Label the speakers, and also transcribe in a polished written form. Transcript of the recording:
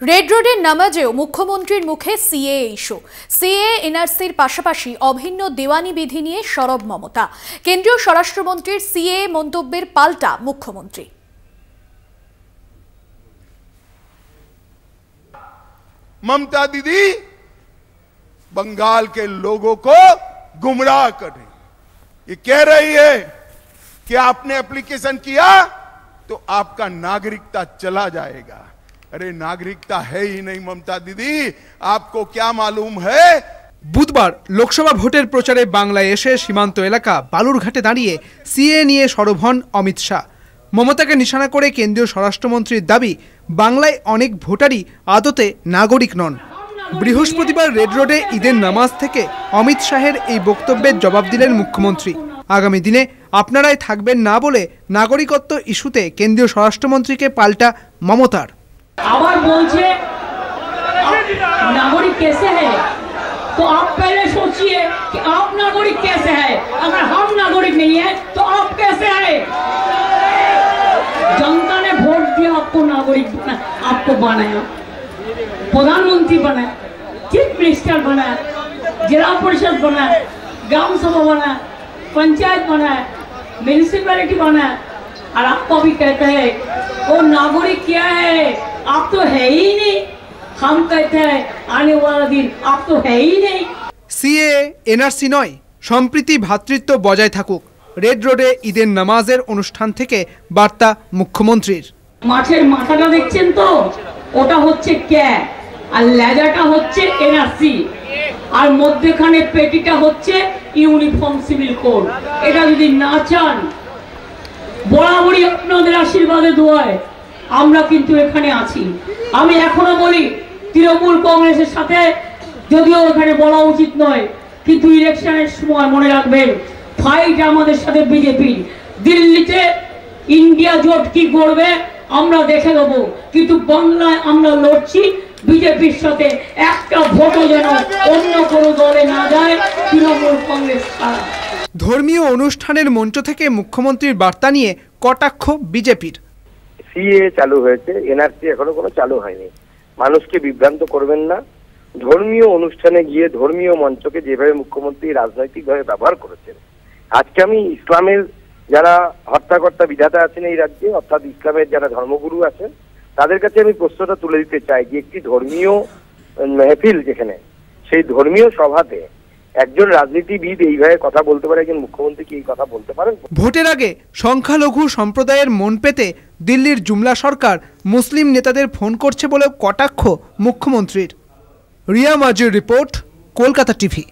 Speaker 1: Red রোডের নামাজেও মুখ্যমন্ত্রীর মুখে সিএ ইস্যু। সিএ এনআরসির পাশাপাশি অভিন্ন দেওয়ানি বিধি নিয়ে সরব মমতা। কেন্দ্রীয় স্বরাষ্ট্রমন্ত্রীর সিএ মন্তব্যের পাল্টা মুখ্যমন্ত্রী।
Speaker 2: ममता दीदी बंगाल के लोगों को गुमराह कर रही, ये कह रही है कि आपने एप्लीकेशन किया तो आपका नागरिकता चला जाएगा। अरे नागरिकता है ही नहीं ममता दीदी, आपको क्या मालूम है।
Speaker 3: বুধবার লোকসভা ভোটের প্রচারে বাংলায় এসে সীমান্ত এলাকা বালুরঘাটে দাঁড়িয়ে সিএ নিয়ে সরব হন অমিত শাহ। মমতাকে নিশানা করে কেন্দ্রীয় স্বরাষ্ট্রমন্ত্রীর দাবি, বাংলায় অনেক ভোটারই আদতে নাগরিক নন। বৃহস্পতিবার রেড রোডে ঈদের নামাজ থেকে অমিত শাহের এই বক্তব্যের জবাব দিলেন মুখ্যমন্ত্রী। আগামী দিনে আপনারাই থাকবেন না বলে নাগরিকত্ব ইস্যুতে কেন্দ্রীয় স্বরাষ্ট্রমন্ত্রীকে পাল্টা মমতার।
Speaker 4: আবার বলছে नागरिक कैसे है, तो आप पहले सोचिए कि आप नागरिक कैसे है। अगर हम नागरिक नहीं है तो आप कैसे है। जनता ने वोट दिया, आपको नागरिक बनाया, आपको बनाया, प्रधानमंत्री बनाया, चीफ मिनिस्टर बनाया, जिला परिषद बनाया, ग्राम सभा बनाया, पंचायत बनाया, म्यूनिसिपैलिटी बनाया, और आपको भी कहते हैं वो नागरिक क्या है, आप तो है ही नहीं। हम कहते हैं आने वाला दिन आप तो है ही नहीं।
Speaker 3: সিএ এনআরসি নয়, সম্প্রীতি ভ্রাতৃত্ব বজায় থাকুক। রেড রোডে ঈদের নামাজের অনুষ্ঠান থেকে বার্তা মুখ্যমন্ত্রীর।
Speaker 4: মাছের মাথাটা দেখছেন তো, ওটা হচ্ছে ক্যা, আর লেজাটা হচ্ছে এনআরসি, আর মধ্যখানে পেটিটা হচ্ছে ইউনিফর্ম সিভিল কোড। এটা যদি না চান, বরাবরই আপনাদের আশীর্বাদে দোয়ায় আমরা কিন্তু এখানে আছি। আমি এখনো বলি, তৃণমূল কংগ্রেসের সাথে যদিও এখানে বলা উচিত নয়, কিন্তু ইলেকশনের সময় মনে রাখবেন, ফাইট আমাদের সাথে বিজেপি। দিল্লিতে ইন্ডিয়া জোট কি করবে আমরা দেখে দেবো, কিন্তু বাংলায় আমরা লড়ছি বিজেপির সাথে। একটা ভোটও যেন অন্য কোনো দলে না যায়, তৃণমূল কংগ্রেস ছাড়া।
Speaker 3: ধর্মীয় অনুষ্ঠানের মঞ্চ থেকে মুখ্যমন্ত্রীর বার্তা নিয়ে কটাক্ষ বিজেপির।
Speaker 5: সিএ চালু হয়েছে, এনআরসি এখনো কোনো চালু হয়নি। মানুষকে বিভ্রান্ত করবেন না। ধর্মীয় অনুষ্ঠানে গিয়ে ধর্মীয় মঞ্চকে যেভাবে মুখ্যমন্ত্রী রাজনৈতিকভাবে ব্যবহার করেছেন, আজকে আমি ইসলামের যারা হত্যাকর্তা বিধাতা আছেন এই রাজ্যে, অর্থাৎ ইসলামের যারা ধর্মগুরু আছেন, তাদের কাছে আমি প্রশ্নটা তুলে দিতে চাই যে একটি ধর্মীয় মেহফিল যেখানে, সেই ধর্মীয় সভাতে একজন রাজনীতিবিদ এইভাবে কথা বলতে পারে, একজন মুখ্যমন্ত্রী কি এই কথা বলতে পারেন? ভোটের
Speaker 3: আগে সংখ্যালঘু সম্প্রদায়ের মন পেতে দিল্লির জুমলা সরকার মুসলিম নেতাদের ফোন করছে বলেও কটাক্ষ মুখ্যমন্ত্রীর। রিয়া মাজির রিপোর্ট, কলকাতা টিভি।